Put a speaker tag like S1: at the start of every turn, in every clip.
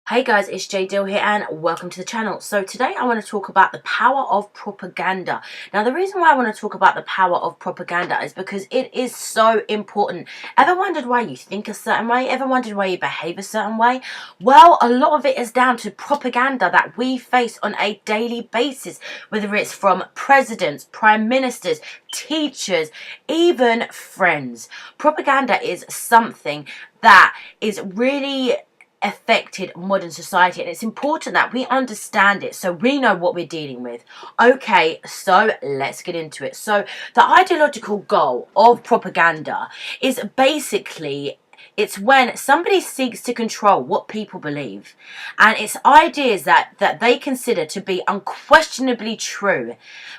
S1: Hey guys, it's Jade Dill here and welcome to the channel. So today I want to talk about the power of propaganda. Now the reason why I want to talk about the power of propaganda is because it is so important. Ever wondered why you think a certain way? Ever wondered why you behave a certain way? Well, a lot of it is down to propaganda that we face on a daily basis, whether it's from presidents, prime ministers, teachers, even friends. Propaganda is something that is really affected modern society, and it's important that we understand it so we know what we're dealing with. Okay, so let's get into it. So the ideological goal of propaganda is basically it's when somebody seeks to control what people believe, and it's ideas that they consider to be unquestionably true.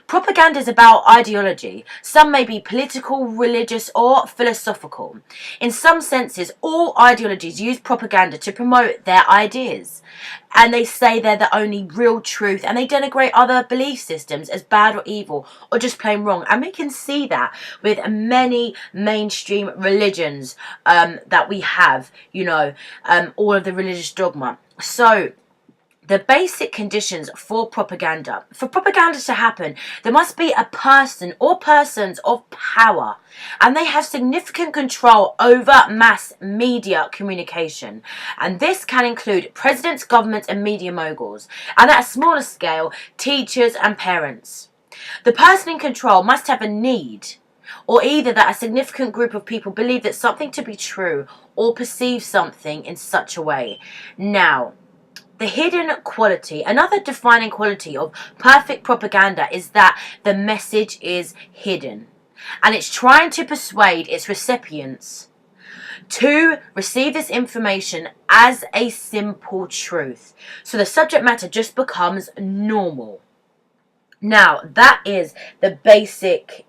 S1: Propaganda is about ideology. Some may be political, religious, or philosophical. In some senses, all ideologies use propaganda to promote their ideas, and they say they're the only real truth, and they denigrate other belief systems as bad or evil or just plain wrong. And we can see that with many mainstream religions that we have, all of the religious dogma. So the basic conditions for propaganda. For propaganda to happen, there must be a person or persons of power, and they have significant control over mass media communication. And this can include presidents, governments, and media moguls, and at a smaller scale, teachers and parents. The person in control must have a need, or either that a significant group of people believe that something to be true or perceive something in such a way. Now, the hidden quality, another defining quality of perfect propaganda is that the message is hidden, and it's trying to persuade its recipients to receive this information as a simple truth. So the subject matter just becomes normal. Now that is the basic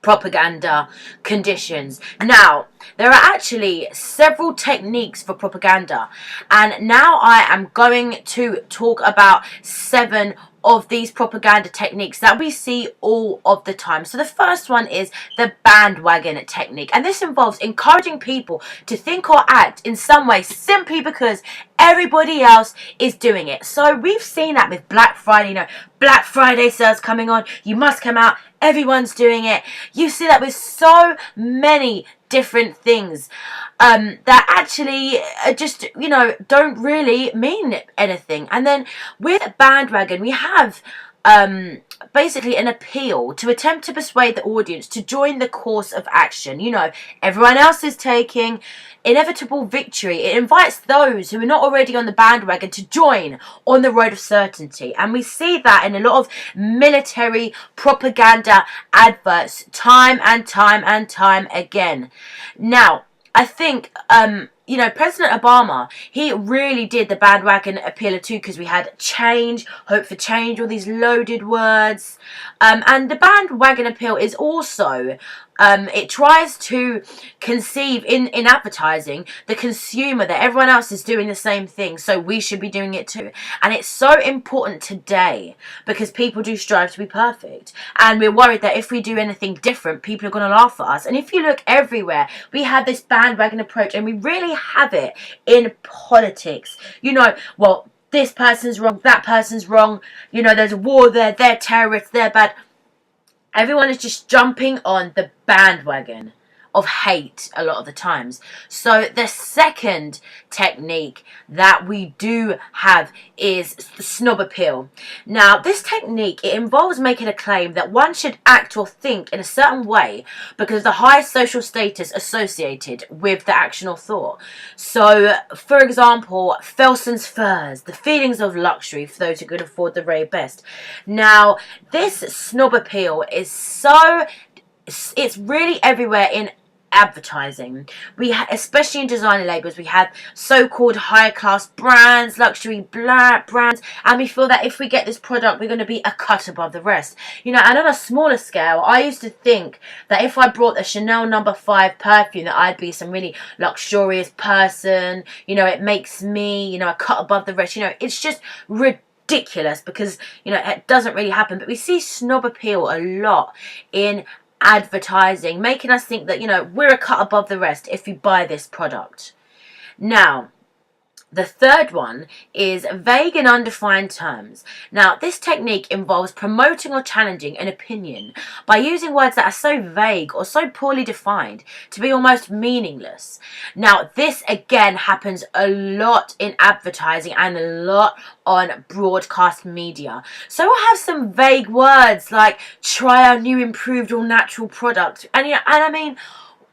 S1: propaganda conditions. Now, there are actually several techniques for propaganda, and now I am going to talk about 7 of these propaganda techniques that we see all of the time. So the first one is the bandwagon technique, and this involves encouraging people to think or act in some way simply because everybody else is doing it. So we've seen that with Black Friday. Black Friday sales coming on, you must come out, everyone's doing it. You see that with so many different things that actually just don't really mean anything. And then with bandwagon, we have basically an appeal to attempt to persuade the audience to join the course of action. Everyone else is taking inevitable victory. It invites those who are not already on the bandwagon to join on the road of certainty. And we see that in a lot of military propaganda adverts time and time and time again. Now, I think President Obama, he really did the bandwagon appeal too, because we had change, hope for change, all these loaded words. And the bandwagon appeal is also, it tries to conceive in advertising the consumer that everyone else is doing the same thing, so we should be doing it too. And it's so important today because people do strive to be perfect, and we're worried that if we do anything different, people are going to laugh at us. And if you look everywhere, we have this bandwagon approach, and we really have it in politics. Well, this person's wrong, that person's wrong, there's a war there, they're terrorists, they're bad. Everyone is just jumping on the bandwagon of hate a lot of the times. So the second technique that we do have is the snob appeal. Now, this technique, it involves making a claim that one should act or think in a certain way because of the high social status associated with the action or thought. So, for example, Felson's furs, the feelings of luxury for those who could afford the very best. Now, this snob appeal is it's really everywhere in advertising. Especially in designer labels, we have so-called higher class brands, luxury brands, and we feel that if we get this product, we're going to be a cut above the rest. And on a smaller scale, I used to think that if I brought a Chanel No. 5 perfume, that I'd be some really luxurious person. It makes me, a cut above the rest. It's just ridiculous because it doesn't really happen. But we see snob appeal a lot in advertising, making us think that we're a cut above the rest if we buy this product. Now, the third one is vague and undefined terms. Now, this technique involves promoting or challenging an opinion by using words that are so vague or so poorly defined to be almost meaningless. Now, this again happens a lot in advertising and a lot on broadcast media. So we'll have some vague words like try our new improved all natural product. And I mean,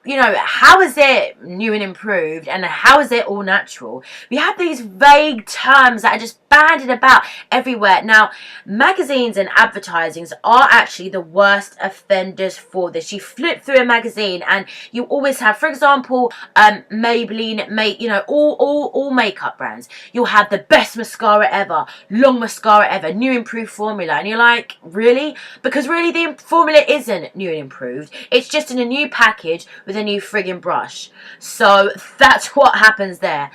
S1: how is it new and improved and how is it all natural? We have these vague terms that are just bandied about everywhere. Now, magazines and advertisings are actually the worst offenders for this. You flip through a magazine and you always have, for example, Maybelline, all makeup brands. You'll have the best mascara ever, long mascara ever, new improved formula. And you're like, really? Because really the formula isn't new and improved. It's just in a new package with a new friggin' brush. So that's what happens there.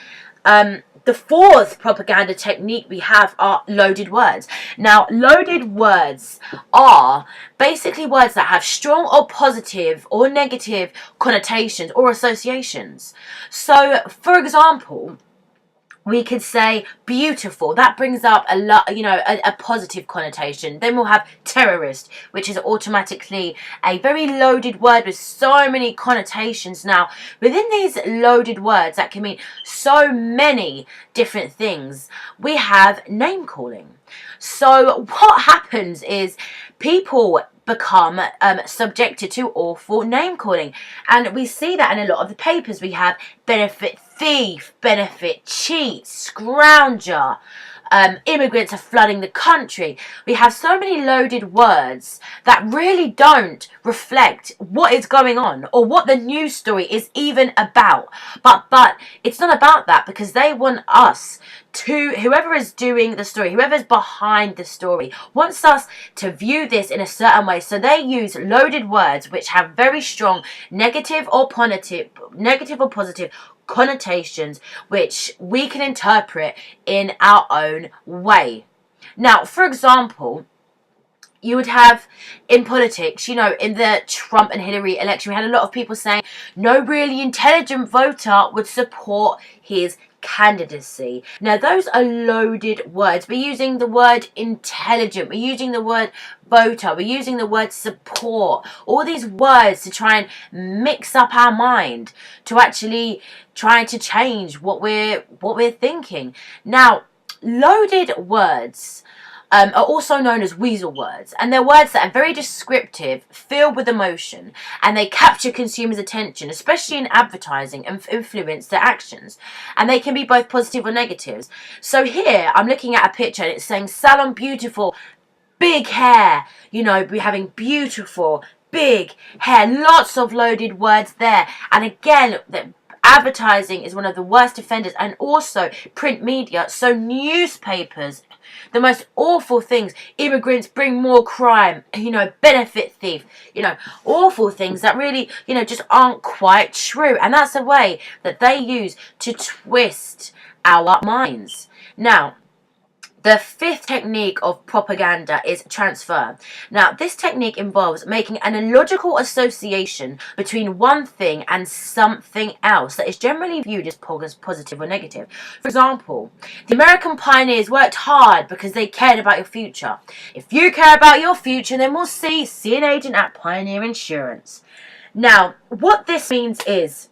S1: The fourth propaganda technique we have are loaded words. Now, loaded words are basically words that have strong or positive or negative connotations or associations. So, for example, we could say beautiful. That brings up a lot, a positive connotation. Then we'll have terrorist, which is automatically a very loaded word with so many connotations. Now, within these loaded words that can mean so many different things, we have name calling. So what happens is people become subjected to awful name calling, and we see that in a lot of the papers. We have benefit thief, benefit cheat, scrounger, immigrants are flooding the country. We have so many loaded words that really don't reflect what is going on or what the news story is even about. But it's not about that, because they want us to, whoever is doing the story, whoever's behind the story, wants us to view this in a certain way. So they use loaded words which have very strong negative or positive connotations, which we can interpret in our own way. Now, for example, you would have in politics, in the Trump and Hillary election, we had a lot of people saying no really intelligent voter would support his candidacy. Now, those are loaded words. We're using the word intelligent, we're using the word voter, we're using the word support, all these words to try and mix up our mind, to actually try to change what we're thinking. Now, loaded words are also known as weasel words, and they're words that are very descriptive, filled with emotion, and they capture consumers' attention, especially in advertising, and influence their actions. And they can be both positive or negatives. So here, I'm looking at a picture and it's saying salon beautiful, big hair, we're having beautiful, big hair, lots of loaded words there. And again, advertising is one of the worst offenders, and also print media. So newspapers, the most awful things, immigrants bring more crime, benefit thief, awful things that really, just aren't quite true. And that's a way that they use to twist our minds. Now, the fifth technique of propaganda is transfer. Now, this technique involves making an illogical association between one thing and something else that is generally viewed as positive or negative. For example, the American pioneers worked hard because they cared about your future. If you care about your future, then we'll see an agent at Pioneer Insurance. Now, what this means is,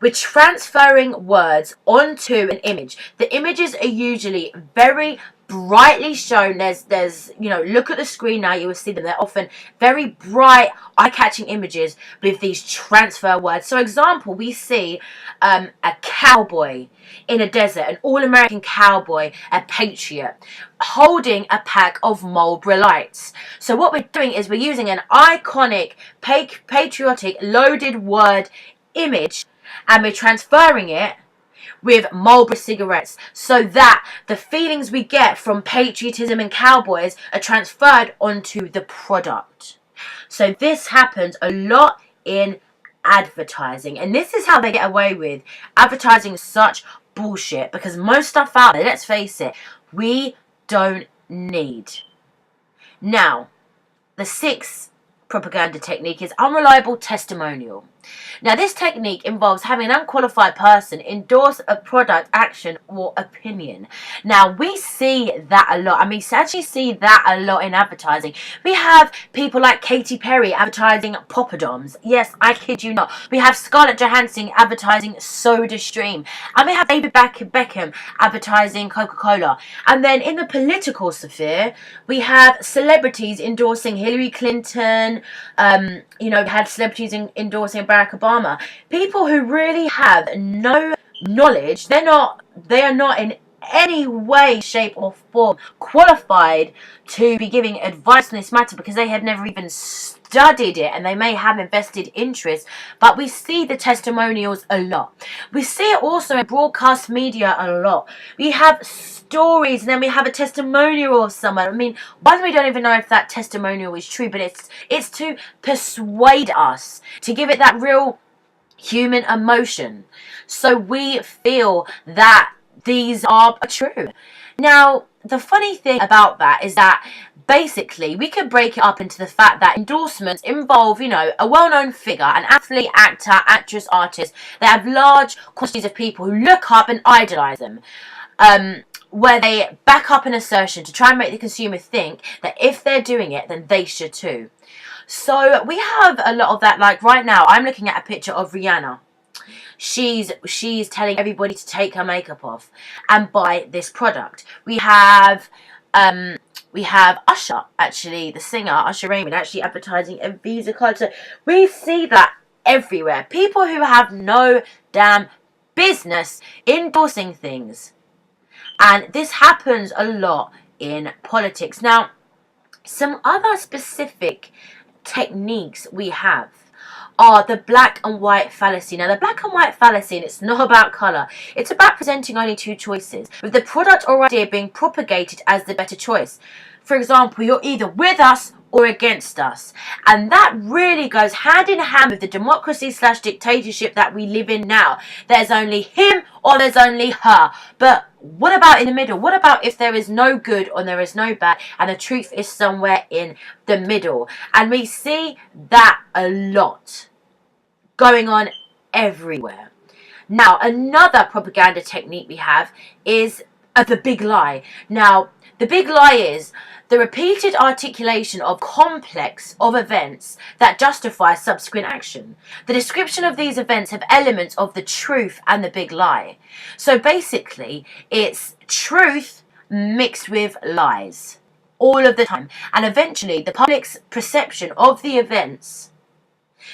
S1: we're transferring words onto an image. The images are usually very brightly shown. There's look at the screen now, you will see them. They're often very bright, eye-catching images with these transfer words. So example, we see a cowboy in a desert, an all-American cowboy, a patriot, holding a pack of Marlboro Lights. So what we're doing is we're using an iconic, patriotic, loaded word image, and we're transferring it with Marlboro cigarettes, so that the feelings we get from patriotism and cowboys are transferred onto the product. So this happens a lot in advertising, and this is how they get away with advertising such bullshit, because most stuff out there, let's face it, we don't need. Now, the sixth propaganda technique is unreliable testimonial. Now, this technique involves having an unqualified person endorse a product, action, or opinion. Now, we see that a lot. I mean, we actually see that a lot in advertising. We have people like Katy Perry advertising poppadoms. Yes, I kid you not. We have Scarlett Johansson advertising SodaStream. And we have David Beckham advertising Coca-Cola. And then in the political sphere, we have celebrities endorsing Hillary Clinton. We had celebrities endorsing Barack Obama. People who really have no knowledge. They are not in any way, shape or form qualified to be giving advice on this matter, because they have never even studied it, and they may have invested interest. But we see the testimonials a lot. We see it also in broadcast media a lot. We have stories, and then we have a testimonial of someone. I mean, one, we don't even know if that testimonial is true, but it's to persuade us, to give it that real human emotion, so we feel that these are true. Now, the funny thing about that is that basically we could break it up into the fact that endorsements involve, a well-known figure, an athlete, actor, actress, artist. They have large quantities of people who look up and idolize them, where they back up an assertion to try and make the consumer think that if they're doing it, then they should too. So we have a lot of that. Like right now, I'm looking at a picture of Rihanna. She's telling everybody to take her makeup off and buy this product. We have Usher, actually, the singer Usher Raymond, actually advertising a Visa card. So we see that everywhere. People who have no damn business endorsing things, and this happens a lot in politics. Now, some other specific techniques we have are the black and white fallacy. Now, the black and white fallacy, and it's not about colour, it's about presenting only two choices, with the product or idea being propagated as the better choice. For example, you're either with us or against us. And that really goes hand in hand with the democracy/dictatorship that we live in now. There's only him or there's only her. But what about in the middle? What about if there is no good or there is no bad, and the truth is somewhere in the middle? And we see that a lot going on everywhere. Now, another propaganda technique we have is the big lie. Now, the big lie is the repeated articulation of complex of events that justify subsequent action. The description of these events have elements of the truth and the big lie. So basically, it's truth mixed with lies all of the time. And eventually, the public's perception of the events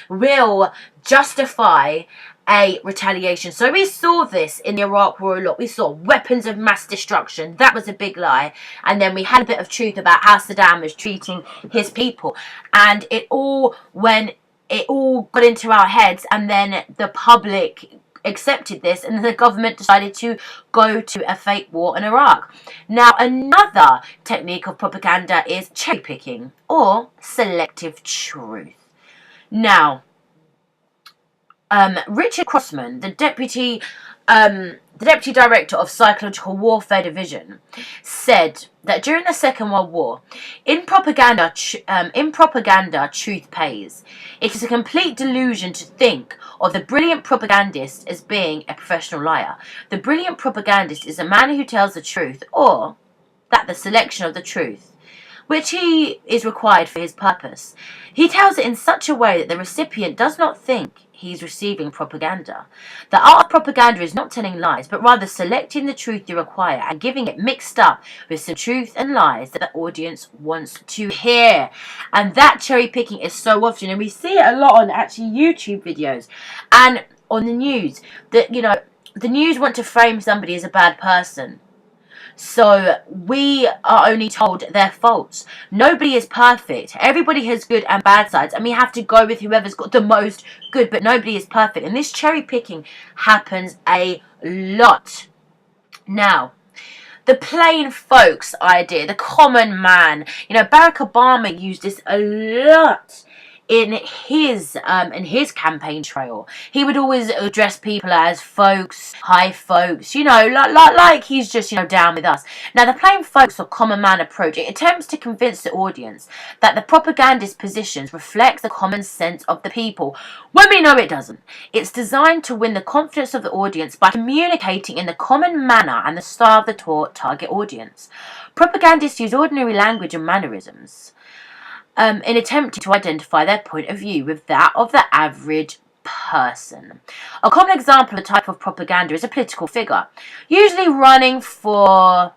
S1: will justify a retaliation. So we saw this in the Iraq War a lot. We saw weapons of mass destruction. That was a big lie. And then we had a bit of truth about how Saddam was treating his people. And it all got into our heads, and then the public accepted this, and the government decided to go to a fake war in Iraq. Now, another technique of propaganda is cherry picking or selective truth. Now, Richard Crossman, the deputy director of Psychological Warfare Division, said that during the Second World War, in propaganda, truth pays. It is a complete delusion to think of the brilliant propagandist as being a professional liar. The brilliant propagandist is a man who tells the truth, or that the selection of the truth, which he is required for his purpose. He tells it in such a way that the recipient does not think he's receiving propaganda. The art of propaganda is not telling lies, but rather selecting the truth you require and giving it mixed up with some truth and lies that the audience wants to hear. And that cherry picking is so often, and we see it a lot on actually YouTube videos and on the news, that the news want to frame somebody as a bad person. So we are only told their faults. Nobody is perfect. Everybody has good and bad sides, and we have to go with whoever's got the most good, but nobody is perfect. And this cherry picking happens a lot. Now, the plain folks idea, the common man. Barack Obama used this a lot in his campaign trail. He would always address people as folks, hi folks, you know, like he's just, you know, down with us. Now, the plain folks or common man approach, it attempts to convince the audience that the propagandist positions reflect the common sense of the people, when we know it doesn't. It's designed to win the confidence of the audience by communicating in the common manner and the style of the target audience. Propagandists use ordinary language and mannerisms in attempting to identify their point of view with that of the average person. A common example of the type of propaganda is a political figure, usually running for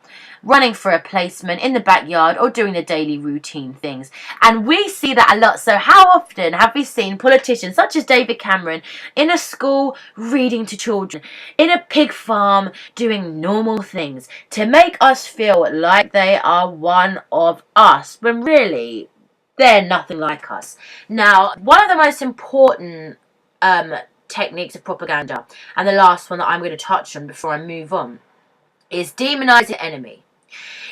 S1: a placement in the backyard or doing the daily routine things. And we see that a lot. So how often have we seen politicians such as David Cameron in a school reading to children, in a pig farm doing normal things to make us feel like they are one of us, when really they're nothing like us. Now, one of the most important techniques of propaganda, and the last one that I'm going to touch on before I move on, is demonizing the enemy.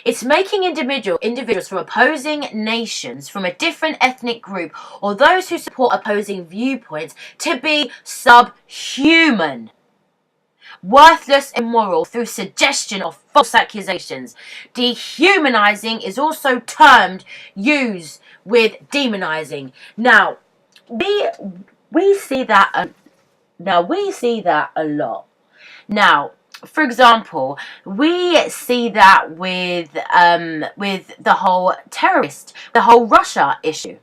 S1: It's making individuals from opposing nations, from a different ethnic group, or those who support opposing viewpoints to be subhuman, worthless, immoral through suggestion of false accusations. Dehumanizing is also used with demonizing. Now, we see that a lot. Now, for example, we see that with the whole Russia issue.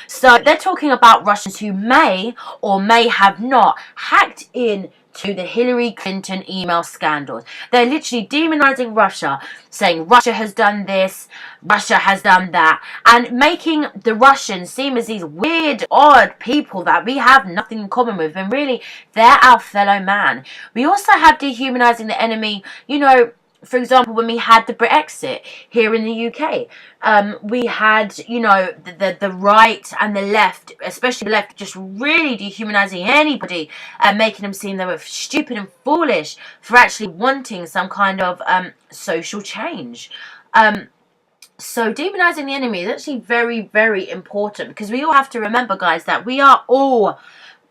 S1: So they're talking about Russians who may or may have not hacked in to the Hillary Clinton email scandals. They're literally demonizing Russia, saying Russia has done this, Russia has done that, and making the Russians seem as these weird, odd people that we have nothing in common with, and really, they're our fellow man. We also have dehumanizing the enemy, you know. For example, when we had the Brexit here in the UK, we had, you know, the right and the left, especially the left, just really dehumanizing anybody and making them seem they were stupid and foolish for actually wanting some kind of social change. So demonizing the enemy is actually very, very important, because we all have to remember, guys, that we are all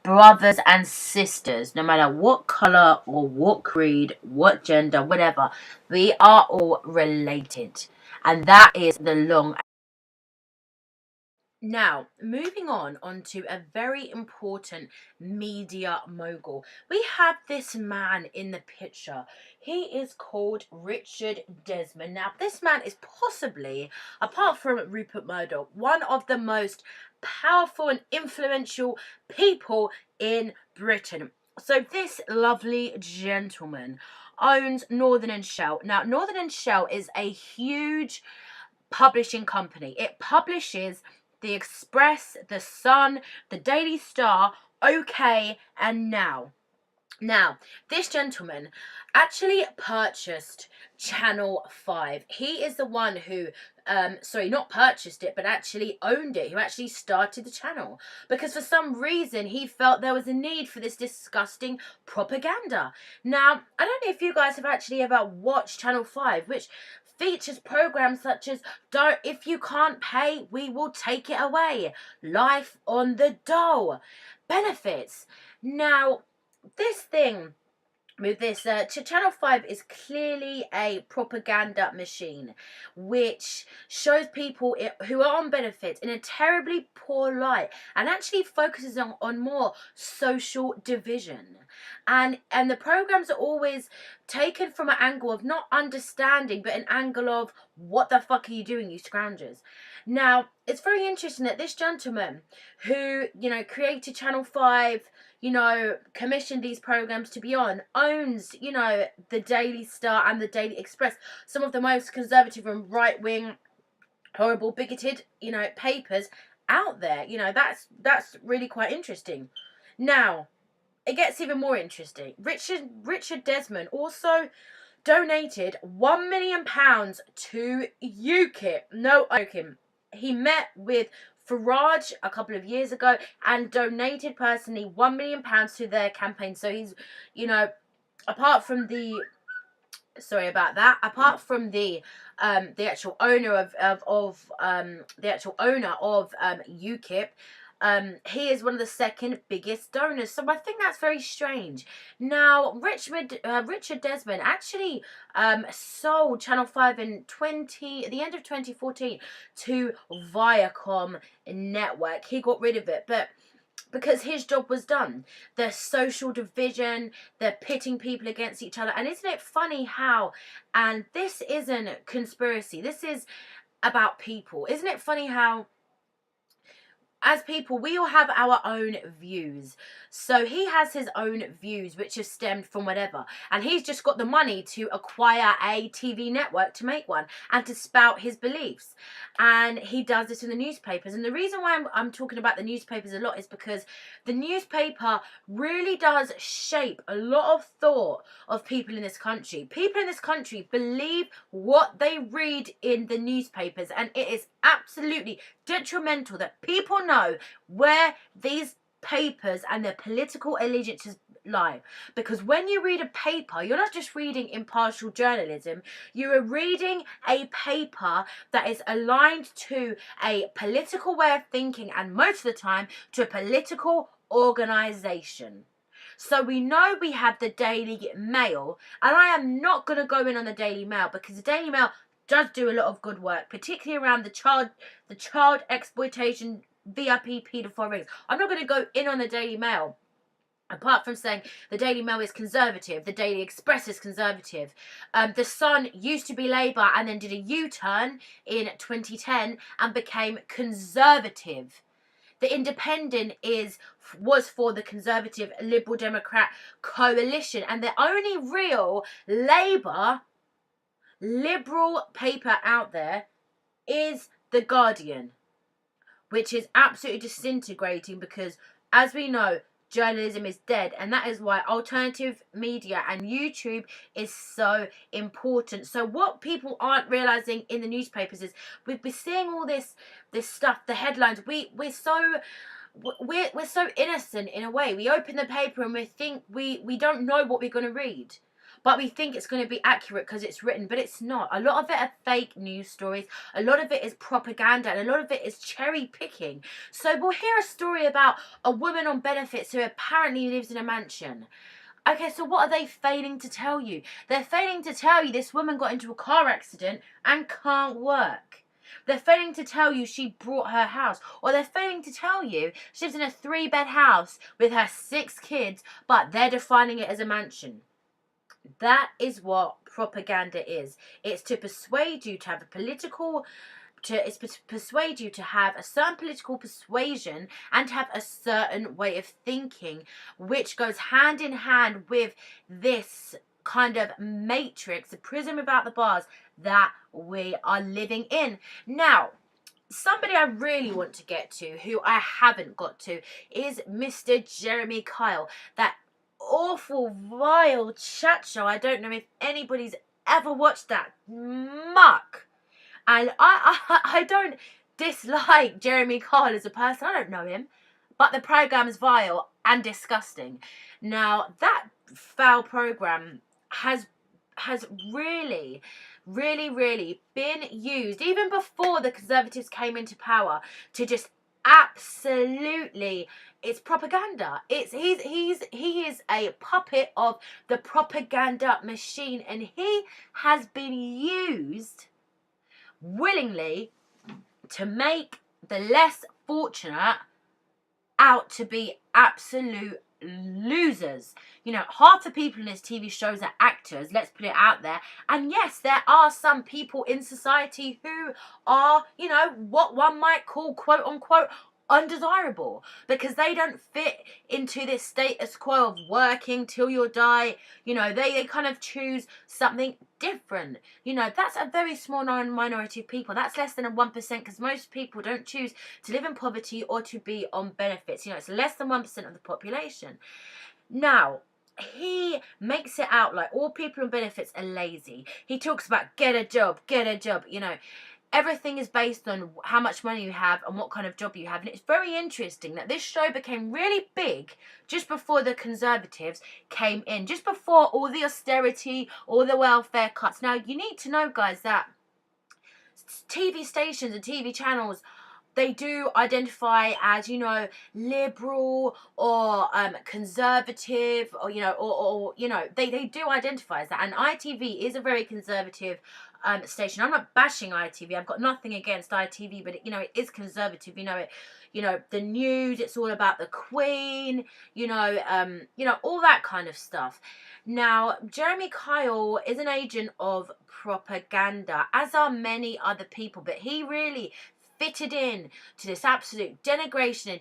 S1: brothers and sisters, no matter what color or what creed, what gender, whatever. We are all related, and that is the long. Now, moving on to a very important media mogul. We have this man in the picture. He is called Richard Desmond. Now, this man is possibly, apart from Rupert Murdoch, one of the most powerful and influential people in Britain. So this lovely gentleman owns Northern Shell. Now, Northern Shell is a huge publishing company. It publishes the Express, the Sun, the Daily Star, OK, and Now. Now, this gentleman actually purchased Channel 5. He is the one who, not purchased it, but actually owned it, who actually started the channel. Because for some reason, he felt there was a need for this disgusting propaganda. Now, I don't know if you guys have actually ever watched Channel 5, which features programs such as If You Can't Pay, We Will Take It Away, Life on the Dole, Benefits. Now, this thing with this Channel 5 is clearly a propaganda machine, which shows people who are on benefits in a terribly poor light, and actually focuses on more social division. And the programs are always taken from an angle of not understanding, but an angle of, what the fuck are you doing, you scroungers? Now, it's very interesting that this gentleman who, you know, created Channel 5, you know, commissioned these programs to be on, owns, you know, the Daily Star and the Daily Express, some of the most conservative and right-wing, horrible, bigoted, you know, papers out there. You know, that's really quite interesting. Now, it gets even more interesting. Richard Desmond also donated £1 million to UKIP. No, okay. He met with Farage a couple of years ago and donated personally £1 million to their campaign. So he's, you know, apart from the actual owner of UKIP, He is one of the second biggest donors. So I think that's very strange. Now, Richard Desmond actually sold Channel 5 at the end of 2014 to Viacom Network. He got rid of it, but because his job was done. The social division, they're pitting people against each other. And isn't it funny how, and this isn't conspiracy, this is about people. Isn't it funny how, as people, we all have our own views. So he has his own views, which have stemmed from whatever. And he's just got the money to acquire a TV network to make one and to spout his beliefs. And he does this in the newspapers. And the reason why I'm talking about the newspapers a lot is because the newspaper really does shape a lot of thought of people in this country. People in this country believe what they read in the newspapers. And it is absolutely detrimental that people know where these papers and their political allegiances lie. Because when you read a paper, you're not just reading impartial journalism, you are reading a paper that is aligned to a political way of thinking, and most of the time to a political organisation. So we know we have the Daily Mail, and I am not going to go in on the Daily Mail because the Daily Mail does do a lot of good work, particularly around the child exploitation, VIP paedophile rings. I'm not going to go in on the Daily Mail, apart from saying the Daily Mail is conservative, the Daily Express is conservative. The Sun used to be Labour and then did a U-turn in 2010 and became conservative. The Independent was for the Conservative Liberal Democrat coalition, and the only real liberal paper out there is The Guardian, which is absolutely disintegrating because, as we know, journalism is dead, and that is why alternative media and YouTube is so important. So what people aren't realizing in the newspapers is we've been seeing all this stuff, the headlines. We're so innocent in a way. We open the paper and we think we don't know what we're going to read. But we think it's going to be accurate because it's written, but it's not. A lot of it are fake news stories. A lot of it is propaganda, and a lot of it is cherry picking. So we'll hear a story about a woman on benefits who apparently lives in a mansion. Okay, so what are they failing to tell you? They're failing to tell you this woman got into a car accident and can't work. They're failing to tell you she bought her house. Or they're failing to tell you she lives in a 3-bed house with her 6 kids, but they're defining it as a mansion. That is what propaganda is. It's to persuade you to have persuade you to have a certain political persuasion and to have a certain way of thinking, which goes hand in hand with this kind of matrix, the prison without the bars that we are living in. Now, somebody I really want to get to, who I haven't got to, is Mr. Jeremy Kyle. That awful, vile chat show. I don't know if anybody's ever watched that muck. And I don't dislike Jeremy Kyle as a person. I don't know him. But the program is vile and disgusting. Now, that foul program has really been used, even before the Conservatives came into power, to just absolutely, it's propaganda. He is a puppet of the propaganda machine, and he has been used willingly to make the less fortunate out to be absolute losers. You know, half the people in this TV shows are actors, let's put it out there. And yes, there are some people in society who are, you know, what one might call quote unquote undesirable, because they don't fit into this status quo of working till you die. You know, they kind of choose something different. You know, that's a very small minority of people. That's less than a 1%, because most people don't choose to live in poverty or to be on benefits. You know, it's less than 1% of the population. Now, he makes it out like all people on benefits are lazy. He talks about get a job, you know. Everything is based on how much money you have and what kind of job you have. And it's very interesting that this show became really big just before the Conservatives came in, just before all the austerity, all the welfare cuts. Now, you need to know, guys, that TV stations and TV channels they do identify as, you know, liberal or conservative, or, you know, or you know, they do identify as that. And ITV is a very conservative station. I'm not bashing ITV. I've got nothing against ITV, but you know, it is conservative. You know, the news, it's all about the Queen, you know, all that kind of stuff. Now, Jeremy Kyle is an agent of propaganda, as are many other people, but he really fitted in to this absolute denigration and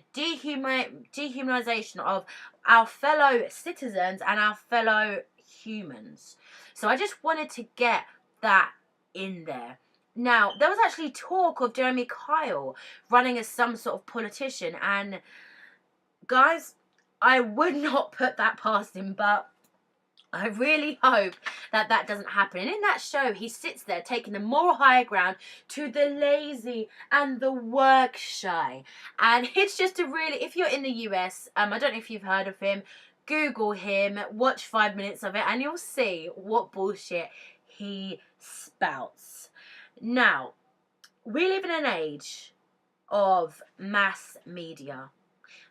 S1: dehumanization of our fellow citizens and our fellow humans. So I just wanted to get that in there. Now, there was actually talk of Jeremy Kyle running as some sort of politician, and guys, I would not put that past him, but I really hope that that doesn't happen. And in that show, he sits there taking the moral higher ground to the lazy and the work shy. And it's just a really, if you're in the US, I don't know if you've heard of him, Google him, watch 5 minutes of it, and you'll see what bullshit he spouts. Now, we live in an age of mass media.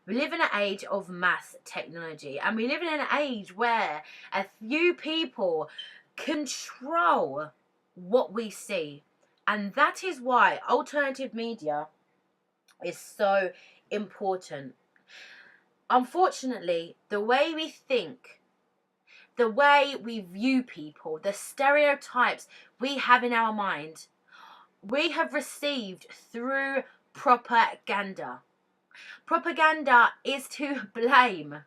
S1: We live in an age of mass technology, and we live in an age where a few people control what we see. And that is why alternative media is so important. Unfortunately, the way we think, the way we view people, the stereotypes we have in our mind, we have received through propaganda. Propaganda is to blame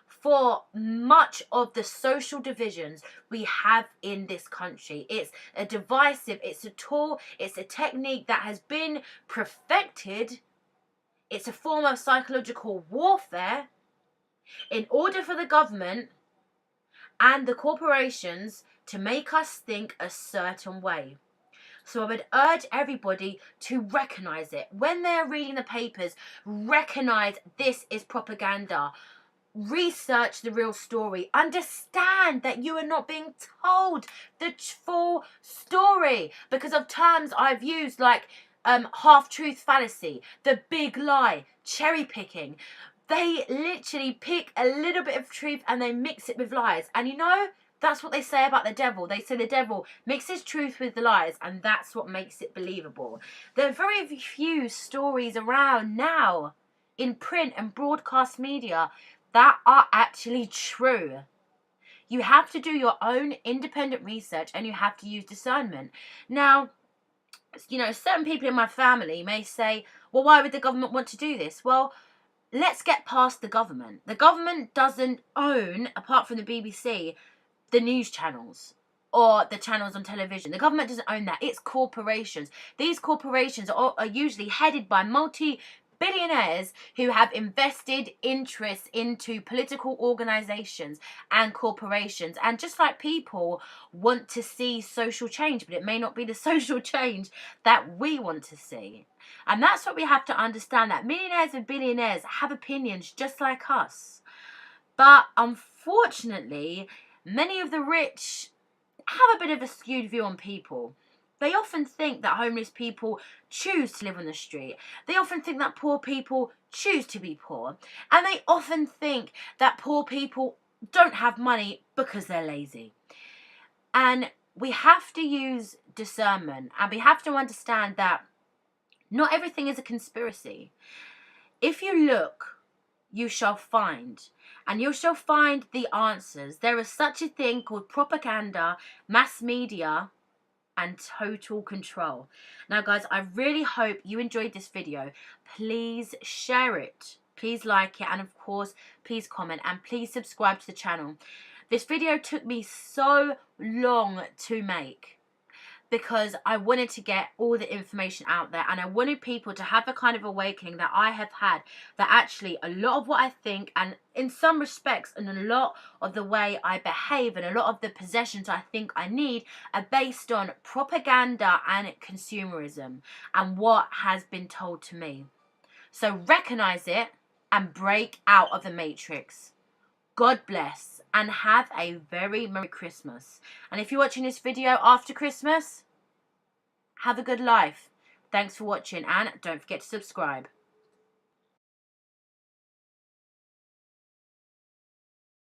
S1: for much of the social divisions we have in this country. It's a divisive, it's a tool, it's a technique that has been perfected. It's a form of psychological warfare in order for the government and the corporations to make us think a certain way. So I would urge everybody to recognise it. When they're reading the papers, recognise this is propaganda. Research the real story. Understand that you are not being told the full story because of terms I've used like half-truth fallacy, the big lie, cherry picking. They literally pick a little bit of truth and they mix it with lies. And you know, that's what they say about the devil. They say the devil mixes truth with the lies, and that's what makes it believable. There are very few stories around now in print and broadcast media that are actually true. You have to do your own independent research and you have to use discernment. Now, you know, certain people in my family may say, well, why would the government want to do this? Well, let's get past the government. The government doesn't own, apart from the BBC, the news channels or the channels on television. The government doesn't own that. It's corporations. These corporations are usually headed by multi-billionaires who have invested interests into political organizations and corporations. And just like people want to see social change, but it may not be the social change that we want to see. And that's what we have to understand, that millionaires and billionaires have opinions just like us. But unfortunately, many of the rich have a bit of a skewed view on people. They often think that homeless people choose to live on the street. They often think that poor people choose to be poor. And they often think that poor people don't have money because they're lazy. And we have to use discernment, and we have to understand that not everything is a conspiracy. If you look, you shall find, and you shall find the answers. There is such a thing called propaganda, mass media, and total control. Now guys, I really hope you enjoyed this video. Please share it, please like it, and of course please comment, and please subscribe to the channel. This video took me so long to make because I wanted to get all the information out there, and I wanted people to have a kind of awakening that I have had, that actually a lot of what I think, and in some respects, and a lot of the way I behave, and a lot of the possessions I think I need are based on propaganda and consumerism and what has been told to me. So recognize it and break out of the matrix. God bless, and have a very Merry Christmas. And if you're watching this video after Christmas, have a good life. Thanks for watching, and don't forget to subscribe.